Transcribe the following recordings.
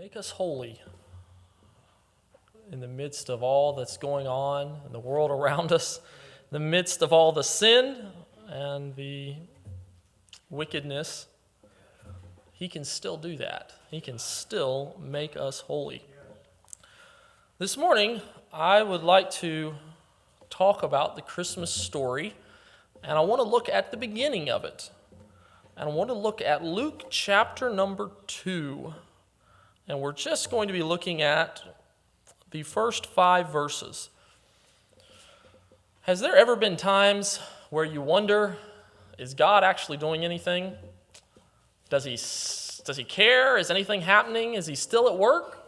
Make us holy in the midst of all that's going on in the world around us, in the midst of all the sin and the wickedness. He can still do that. He can still make us holy. This morning, I would like to talk about the Christmas story, and I want to look at the beginning of it. And I want to look at Luke chapter number 2. And we're just going to be looking at the first 5 verses. Has there ever been times where you wonder, is God actually doing anything? Does he care? Is anything happening? Is he still at work?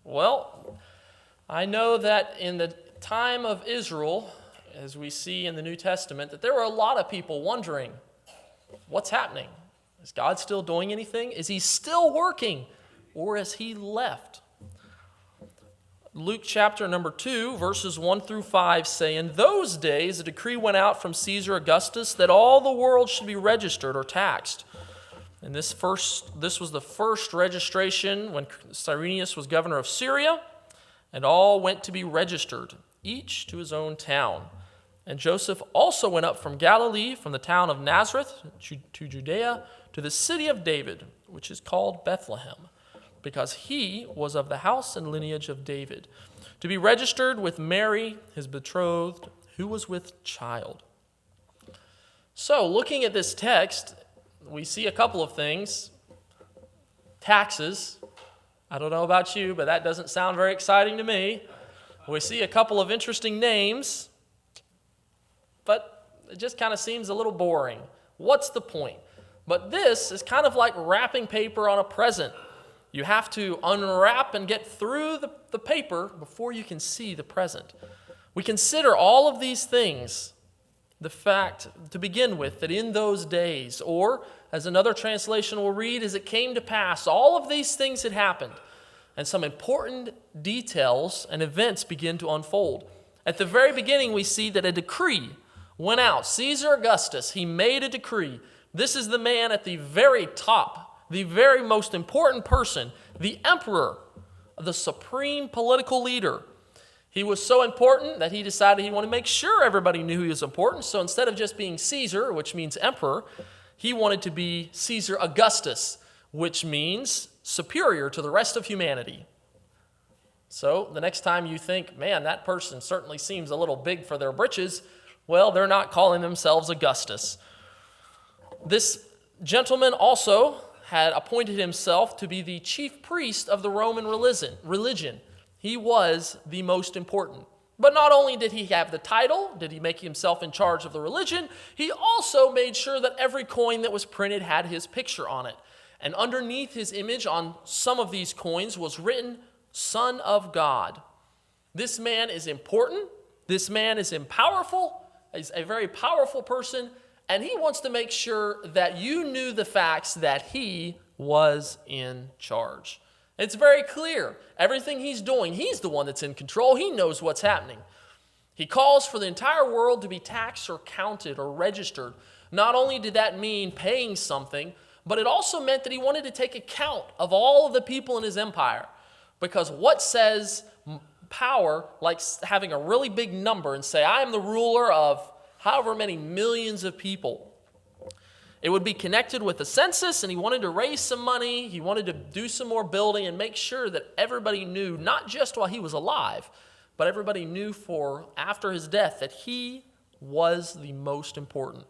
Well, I know that in the time of Israel, as we see in the New Testament, that there were a lot of people wondering, what's happening? Is God still doing anything? Is he still working? Or has he left? Luke chapter number 2, verses 1 through 5 say, "In those days a decree went out from Caesar Augustus that all the world should be registered or taxed. And this was the first registration when Cyrenius was governor of Syria, and all went to be registered, each to his own town. And Joseph also went up from Galilee, from the town of Nazareth to Judea, to the city of David, which is called Bethlehem, because he was of the house and lineage of David, to be registered with Mary, his betrothed, who was with child." So, looking at this text, we see a couple of things. Taxes. I don't know about you, but that doesn't sound very exciting to me. We see a couple of interesting names, but it just kind of seems a little boring. What's the point? But this is kind of like wrapping paper on a present. You have to unwrap and get through the paper before you can see the present. We consider all of these things, the fact, to begin with, that in those days, or as another translation will read, as it came to pass, all of these things had happened, and some important details and events begin to unfold. At the very beginning, we see that a decree went out. Caesar Augustus, he made a decree. This is the man at the very top, the very most important person, the emperor, the supreme political leader. He was so important that he decided he wanted to make sure everybody knew he was important. So instead of just being Caesar, which means emperor, he wanted to be Caesar Augustus, which means superior to the rest of humanity. So the next time you think, man, that person certainly seems a little big for their britches, well, they're not calling themselves Augustus. This gentleman also had appointed himself to be the chief priest of the Roman religion. He was the most important. But not only did he have the title, did he make himself in charge of the religion, he also made sure that every coin that was printed had his picture on it. And underneath his image on some of these coins was written, Son of God. This man is important. This man is powerful. He's a very powerful person. And he wants to make sure that you knew the facts that he was in charge. It's very clear. Everything he's doing, he's the one that's in control. He knows what's happening. He calls for the entire world to be taxed or counted or registered. Not only did that mean paying something, but it also meant that he wanted to take account of all of the people in his empire. Because what says power, like having a really big number and say, I am the ruler of however many millions of people. It would be connected with the census, and he wanted to raise some money. He wanted to do some more building and make sure that everybody knew, not just while he was alive, but everybody knew for after his death that he was the most important.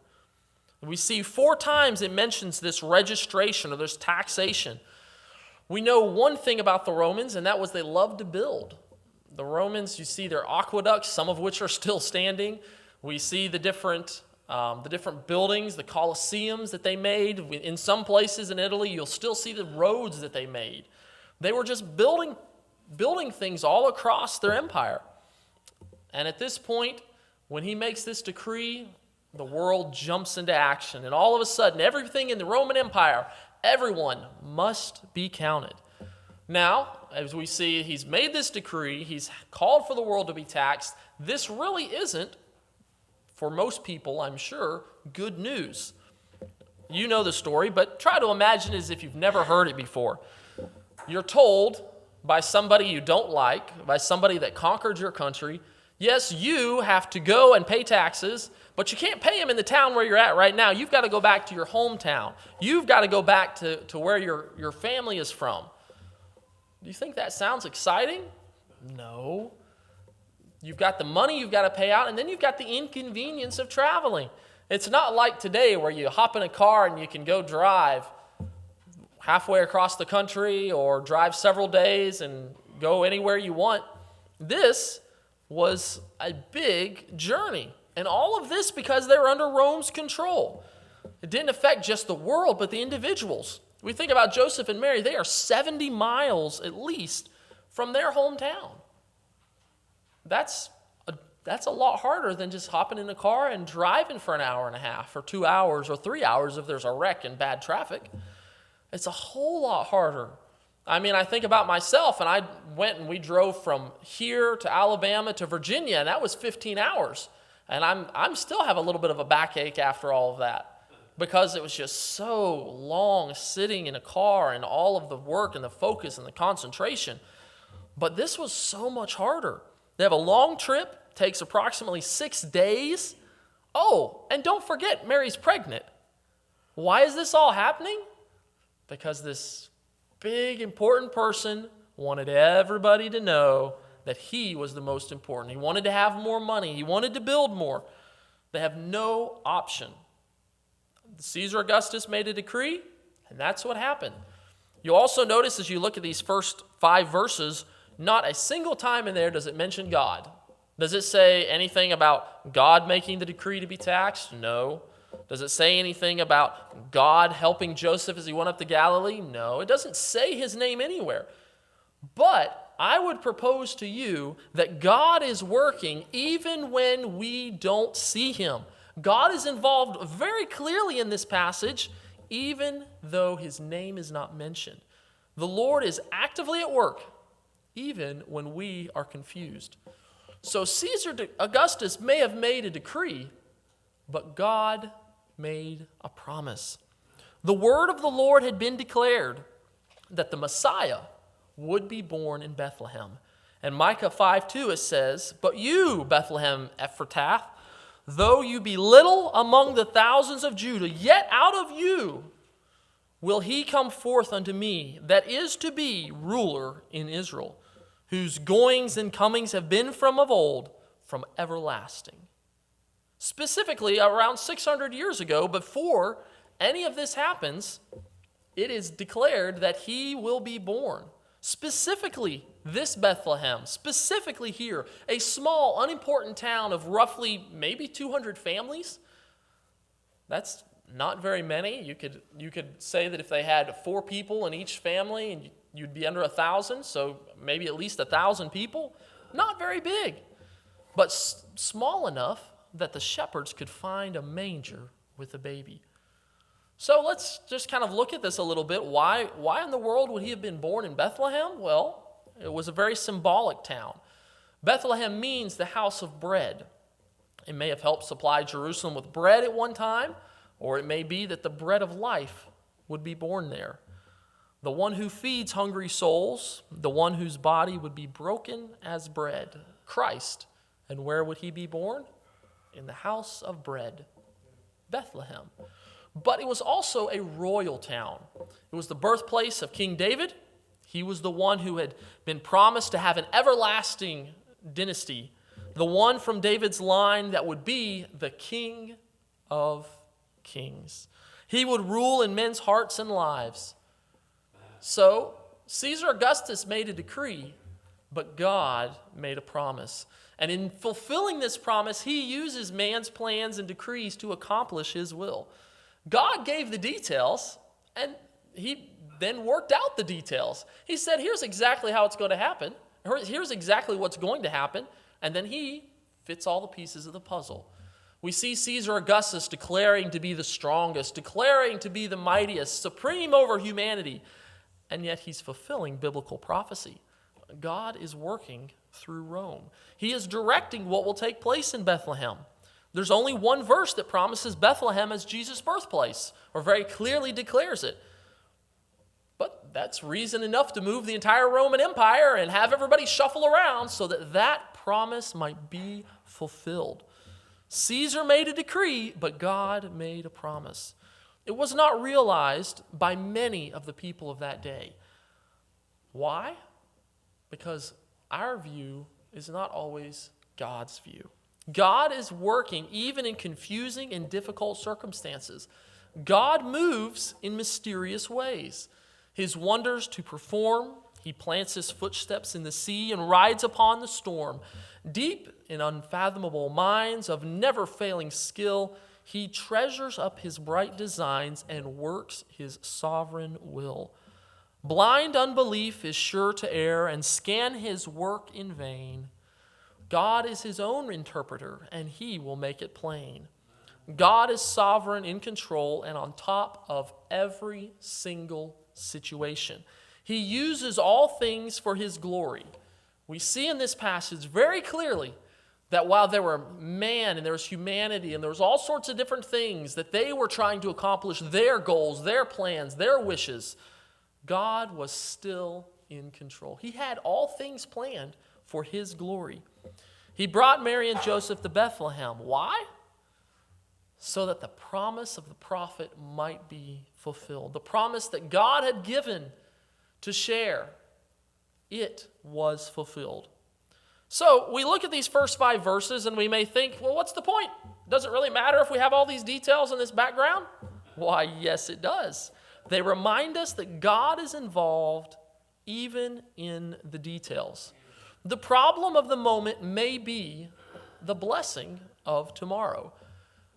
We see 4 times it mentions this registration or this taxation. We know one thing about the Romans, and that was they loved to build. The Romans, you see their aqueducts, some of which are still standing. We see the different buildings, the Colosseums that they made. In some places in Italy, you'll still see the roads that they made. They were just building things all across their empire. And at this point, when he makes this decree, the world jumps into action. And all of a sudden, everything in the Roman Empire, everyone must be counted. Now, as we see, he's made this decree. He's called for the world to be taxed. This really isn't, for most people, I'm sure, good news. You know the story, but try to imagine as if you've never heard it before. You're told by somebody you don't like, by somebody that conquered your country, yes, you have to go and pay taxes, but you can't pay them in the town where you're at right now. You've got to go back to your hometown. You've got to go back to where your family is from. Do you think that sounds exciting? No. You've got the money you've got to pay out, and then you've got the inconvenience of traveling. It's not like today where you hop in a car and you can go drive halfway across the country or drive several days and go anywhere you want. This was a big journey. And all of this because they were under Rome's control. It didn't affect just the world, but the individuals. We think about Joseph and Mary, they are 70 miles at least from their hometown. That's a lot harder than just hopping in a car and driving for an hour and a half or 2 hours or 3 hours if there's a wreck and bad traffic. It's a whole lot harder. I mean, I think about myself, and I went and we drove from here to Alabama to Virginia, and that was 15 hours. And I'm still have a little bit of a backache after all of that because it was just so long sitting in a car and all of the work and the focus and the concentration. But this was so much harder. They have a long trip, takes approximately 6 days. Oh, and don't forget, Mary's pregnant. Why is this all happening? Because this big, important person wanted everybody to know that he was the most important. He wanted to have more money. He wanted to build more. They have no option. Caesar Augustus made a decree, and that's what happened. You'll also notice as you look at these first 5 verses, not a single time in there does it mention God. Does it say anything about God making the decree to be taxed? No. Does it say anything about God helping Joseph as he went up to Galilee? No. It doesn't say his name anywhere. But I would propose to you that God is working even when we don't see him. God is involved very clearly in this passage, even though his name is not mentioned. The Lord is actively at work, even when we are confused. So Caesar Augustus may have made a decree, but God made a promise. The word of the Lord had been declared that the Messiah would be born in Bethlehem. And Micah 5:2 it says, "But you, Bethlehem Ephratah, though you be little among the thousands of Judah, yet out of you will he come forth unto me, that is to be ruler in Israel, whose goings and comings have been from of old, from everlasting." Specifically, around 600 years ago, before any of this happens, it is declared that he will be born. Specifically, this Bethlehem, specifically here, a small, unimportant town of roughly maybe 200 families. That's not very many. You could say that if they had 4 people in each family, and you'd be under 1,000, so maybe at least 1,000 people. Not very big, but small enough that the shepherds could find a manger with a baby. So let's just kind of look at this a little bit. Why in the world would he have been born in Bethlehem? Well, it was a very symbolic town. Bethlehem means the house of bread. It may have helped supply Jerusalem with bread at one time, or it may be that the bread of life would be born there. The one who feeds hungry souls, the one whose body would be broken as bread, Christ. And where would he be born? In the house of bread, Bethlehem. But it was also a royal town. It was the birthplace of King David. He was the one who had been promised to have an everlasting dynasty, the one from David's line that would be the King of Kings. He would rule in men's hearts and lives. So Caesar Augustus made a decree, but God made a promise. And in fulfilling this promise, he uses man's plans and decrees to accomplish his will. God gave the details, and he then worked out the details. He said, here's exactly how it's going to happen. Here's exactly what's going to happen. And then he fits all the pieces of the puzzle. We see Caesar Augustus declaring to be the strongest, declaring to be the mightiest, supreme over humanity. And yet he's fulfilling biblical prophecy. God is working through Rome. He is directing what will take place in Bethlehem. There's only one verse that promises Bethlehem as Jesus' birthplace, or very clearly declares it. But that's reason enough to move the entire Roman Empire and have everybody shuffle around so that that promise might be fulfilled. Caesar made a decree, but God made a promise. It was not realized by many of the people of that day. Why? Because our view is not always God's view. God is working even in confusing and difficult circumstances. God moves in mysterious ways. His wonders to perform, he plants his footsteps in the sea and rides upon the storm. Deep in unfathomable minds of never-failing skill, he treasures up his bright designs and works his sovereign will. Blind unbelief is sure to err and scan his work in vain. God is his own interpreter, and he will make it plain. God is sovereign, in control, and on top of every single situation. He uses all things for his glory. We see in this passage very clearly that while there were man and there was humanity and there was all sorts of different things that they were trying to accomplish, their goals, their plans, their wishes, God was still in control. He had all things planned for his glory. He brought Mary and Joseph to Bethlehem. Why? So that the promise of the prophet might be fulfilled. The promise that God had given to share, it was fulfilled. So we look at these first 5 verses and we may think, well, what's the point? Does it really matter if we have all these details in this background? Why, yes, it does. They remind us that God is involved even in the details. The problem of the moment may be the blessing of tomorrow.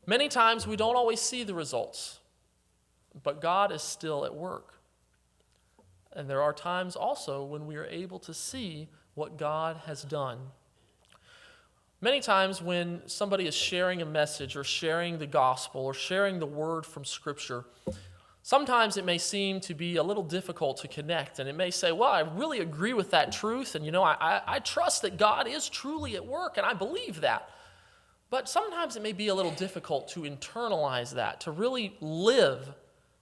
Many times we don't always see the results, but God is still at work. And there are times also when we are able to see what God has done. Many times when somebody is sharing a message or sharing the gospel or sharing the word from Scripture, sometimes it may seem to be a little difficult to connect, and it may say, well, I really agree with that truth, and I trust that God is truly at work, and I believe that. But sometimes it may be a little difficult to internalize that, to really live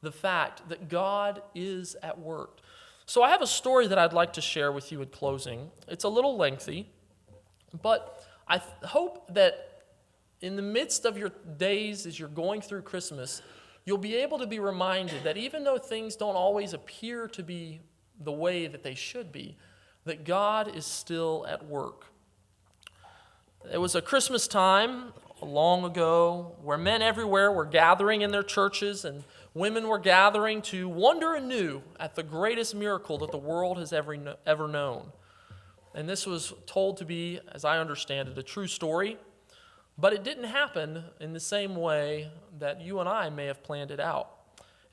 the fact that God is at work. So I have a story that I'd like to share with you in closing. It's a little lengthy, but I hope that in the midst of your days as you're going through Christmas, you'll be able to be reminded that even though things don't always appear to be the way that they should be, that God is still at work. It was a Christmas time long ago where men everywhere were gathering in their churches and women were gathering to wonder anew at the greatest miracle that the world has ever known. And this was told to be, as I understand it, a true story. But it didn't happen in the same way that you and I may have planned it out.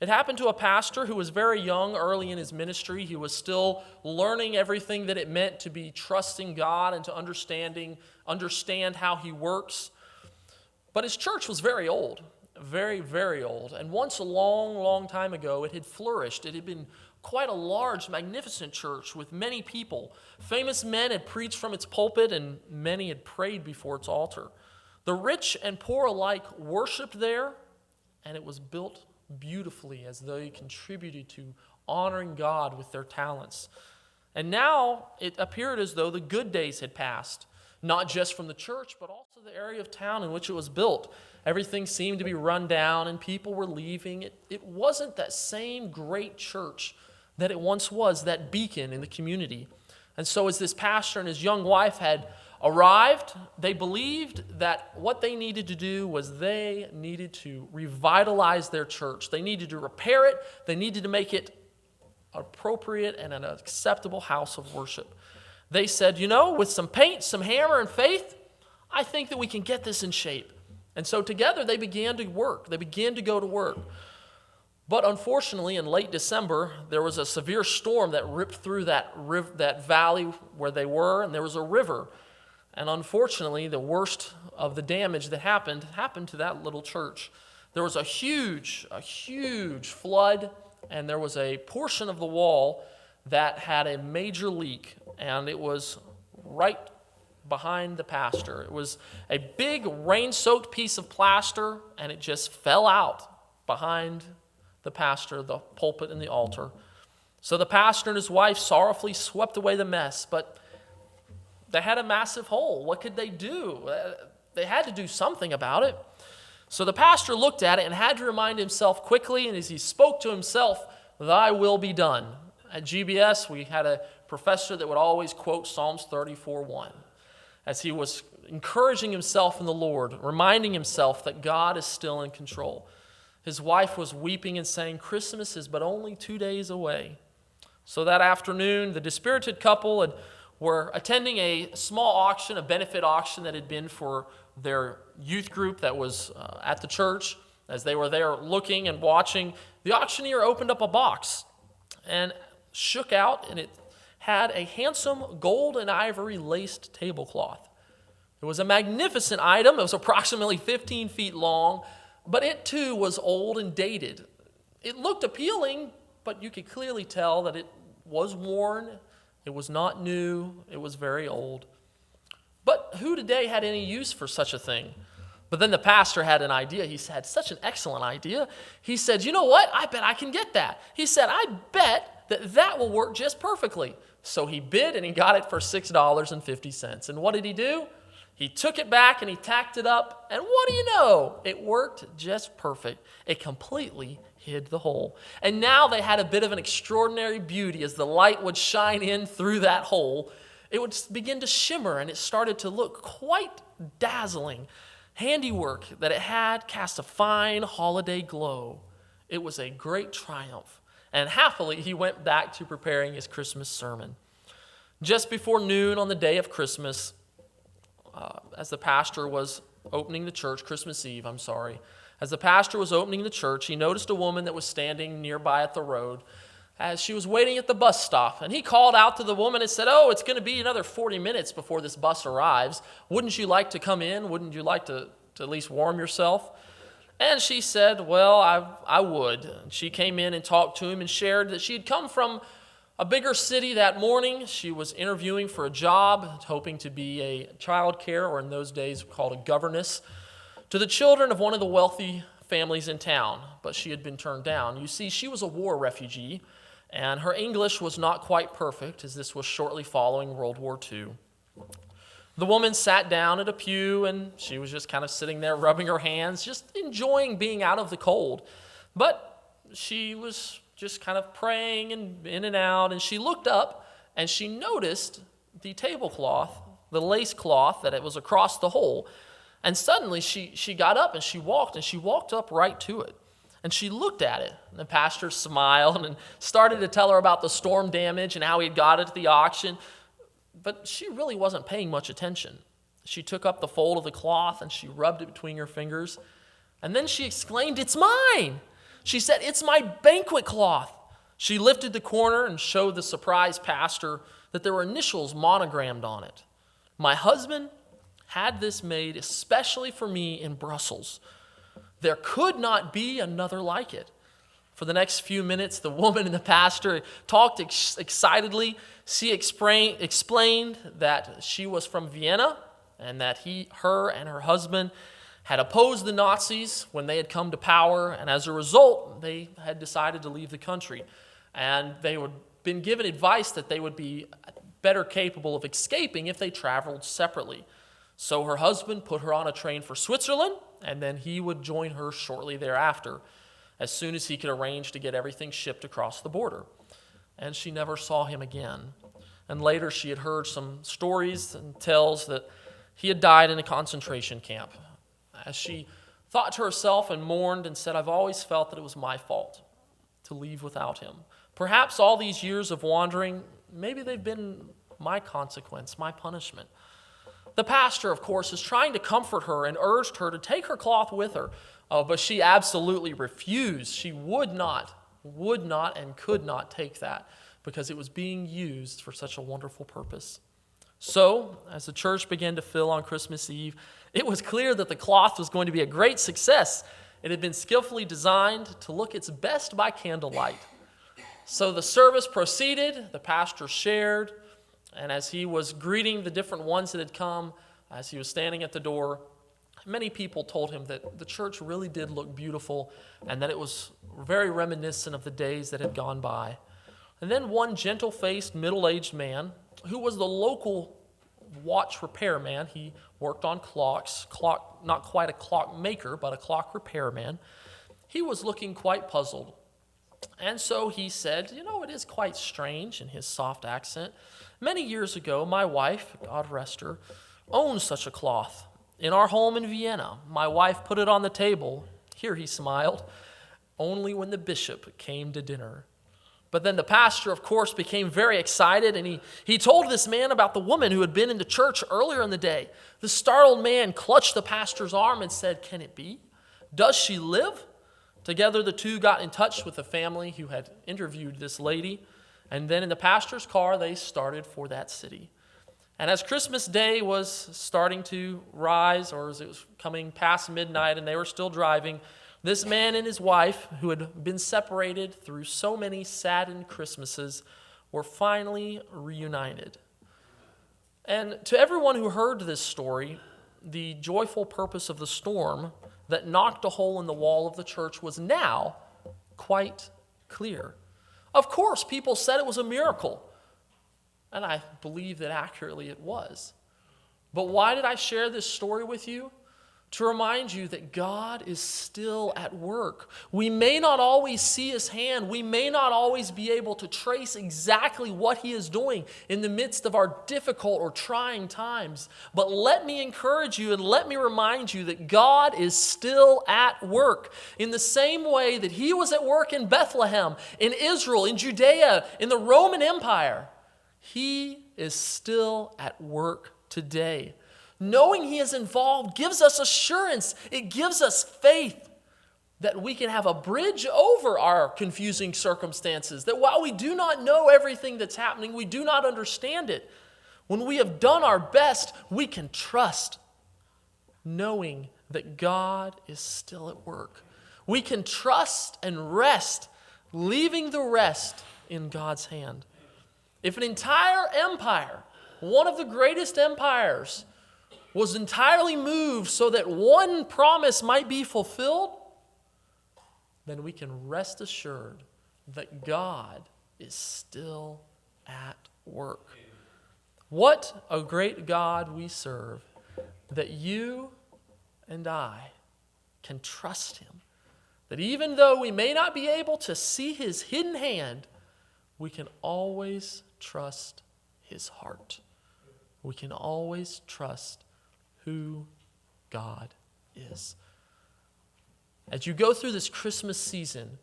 It happened to a pastor who was very young early in his ministry. He was still learning everything that it meant to be trusting God and to understand how he works. But his church was very old, very, very old. And once a long, long time ago, it had flourished. It had been quite a large, magnificent church with many people. Famous men had preached from its pulpit, and many had prayed before its altar. The rich and poor alike worshiped there, and it was built beautifully as they contributed to honoring God with their talents. And now it appeared as though the good days had passed, not just from the church, but also the area of town in which it was built. Everything seemed to be run down, and people were leaving. It wasn't that same great church that it once was, that beacon in the community. And so as this pastor and his young wife had arrived, they believed that what they needed to do was they needed to revitalize their church. They needed to repair it. They needed to make it appropriate and an acceptable house of worship. They said, with some paint, some hammer, and faith, I think that we can get this in shape. And so together they began to work. They began to go to work. But unfortunately, in late December, there was a severe storm that ripped through that valley where they were, and there was a river. And unfortunately, the worst of the damage that happened to that little church. There was a huge flood, and there was a portion of the wall that had a major leak, and it was right behind the pastor. It was a big rain-soaked piece of plaster, and it just fell out behind the pastor, the pulpit, and the altar. So the pastor and his wife sorrowfully swept away the mess, but they had a massive hole. What could they do? They had to do something about it. So the pastor looked at it and had to remind himself quickly, and as he spoke to himself, "Thy will be done." At GBS, we had a professor that would always quote Psalms 34:1 as he was encouraging himself in the Lord, reminding himself that God is still in control. His wife was weeping and saying, "Christmas is but only 2 days away." So that afternoon, the dispirited couple were attending a small auction, a benefit auction that had been for their youth group that was at the church. As they were there looking and watching, the auctioneer opened up a box and shook out, and it had a handsome gold and ivory laced tablecloth. It was a magnificent item. It was approximately 15 feet long, but it too was old and dated. It looked appealing, but you could clearly tell that it was worn. It was not new. It was very old. But who today had any use for such a thing? But then the pastor had an idea. He had such an excellent idea. He said, "You know what? I bet I can get that." He said, "I bet that will work just perfectly." So he bid and he got it for $6.50. And what did he do? He took it back and he tacked it up. And what do you know? It worked just perfect. It completely hid the hole. And now they had a bit of an extraordinary beauty as the light would shine in through that hole. It would begin to shimmer and it started to look quite dazzling. Handiwork that it had cast a fine holiday glow. It was a great triumph. And happily, he went back to preparing his Christmas sermon. Just before noon on the day of Christmas, as the pastor was opening the church, Christmas Eve, as the pastor was opening the church, he noticed a woman that was standing nearby at the road as she was waiting at the bus stop. And he called out to the woman and said, "Oh, it's going to be another 40 minutes before this bus arrives. Wouldn't you like to come in? Wouldn't you like to at least warm yourself?" And she said, "Well, I would." And she came in and talked to him and shared that she had come from a bigger city that morning. She was interviewing for a job, hoping to be a child care, or in those days called a governess, to the children of one of the wealthy families in town. But she had been turned down. You see, she was a war refugee, and her English was not quite perfect, as this was shortly following World War II. The woman sat down at a pew, and she was just kind of sitting there rubbing her hands, just enjoying being out of the cold. But she was just kind of praying and in and out, and she looked up, and she noticed the tablecloth, the lace cloth that it was across the hole. And suddenly she got up and she walked up right to it. And she looked at it. And the pastor smiled and started to tell her about the storm damage and how he had got it at the auction. But she really wasn't paying much attention. She took up the fold of the cloth and she rubbed it between her fingers. And then she exclaimed, "It's mine!" She said, "It's my banquet cloth." She lifted the corner and showed the surprised pastor that there were initials monogrammed on it. "My husband had this made especially for me in Brussels. There could not be another like it." For the next few minutes, the woman and the pastor talked excitedly. She explained that she was from Vienna and that her and her husband had opposed the Nazis when they had come to power, and as a result, they had decided to leave the country. And they had been given advice that they would be better capable of escaping if they traveled separately. So her husband put her on a train for Switzerland, and then he would join her shortly thereafter, as soon as he could arrange to get everything shipped across the border. And she never saw him again. And later she had heard some stories and tales that he had died in a concentration camp. As she thought to herself and mourned and said, "I've always felt that it was my fault to leave without him. Perhaps all these years of wandering, maybe they've been my consequence, my punishment." The pastor, of course, is trying to comfort her and urged her to take her cloth with her, but she absolutely refused. She would not and could not take that because it was being used for such a wonderful purpose. So, as the church began to fill on Christmas Eve, it was clear that the cloth was going to be a great success. It had been skillfully designed to look its best by candlelight. So the service proceeded, the pastor shared, and as he was greeting the different ones that had come, as he was standing at the door, many people told him that the church really did look beautiful and that it was very reminiscent of the days that had gone by. And then one gentle-faced, middle-aged man who was the local watch repairman. He worked on clocks, not quite a clock maker, but a clock repairman. He was looking quite puzzled. And so he said, it is quite strange in his soft accent. Many years ago, my wife, God rest her, owned such a cloth. In our home in Vienna, my wife put it on the table. Here he smiled, only when the bishop came to dinner. But then the pastor, of course, became very excited, and he told this man about the woman who had been in the church earlier in the day. The startled man clutched the pastor's arm and said, "Can it be? Does she live?" Together, the two got in touch with the family who had interviewed this lady, and then in the pastor's car, they started for that city. And as Christmas Day was starting to rise, or as it was coming past midnight and they were still driving, this man and his wife, who had been separated through so many saddened Christmases, were finally reunited. And to everyone who heard this story, the joyful purpose of the storm that knocked a hole in the wall of the church was now quite clear. Of course, people said it was a miracle, and I believe that accurately it was. But why did I share this story with you? To remind you that God is still at work. We may not always see his hand. We may not always be able to trace exactly what he is doing in the midst of our difficult or trying times. But let me encourage you and let me remind you that God is still at work. In the same way that he was at work in Bethlehem, in Israel, in Judea, in the Roman Empire, he is still at work today. Knowing he is involved gives us assurance. It gives us faith that we can have a bridge over our confusing circumstances. That while we do not know everything that's happening, we do not understand it, when we have done our best, we can trust, knowing that God is still at work. We can trust and rest, leaving the rest in God's hand. If an entire empire, one of the greatest empires, was entirely moved so that one promise might be fulfilled, then we can rest assured that God is still at work. What a great God we serve, that you and I can trust him. That even though we may not be able to see his hidden hand, we can always trust his heart. We can always trust who God is. As you go through this Christmas season,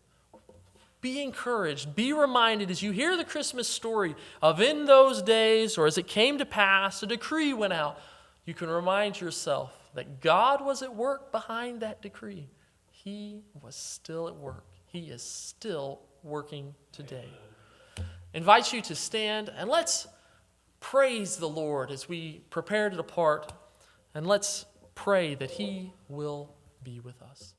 be encouraged, be reminded as you hear the Christmas story of in those days, or as it came to pass, a decree went out. You can remind yourself that God was at work behind that decree. He was still at work. He is still working today. I invite you to stand and let's praise the Lord as we prepare to depart. And let's pray that he will be with us.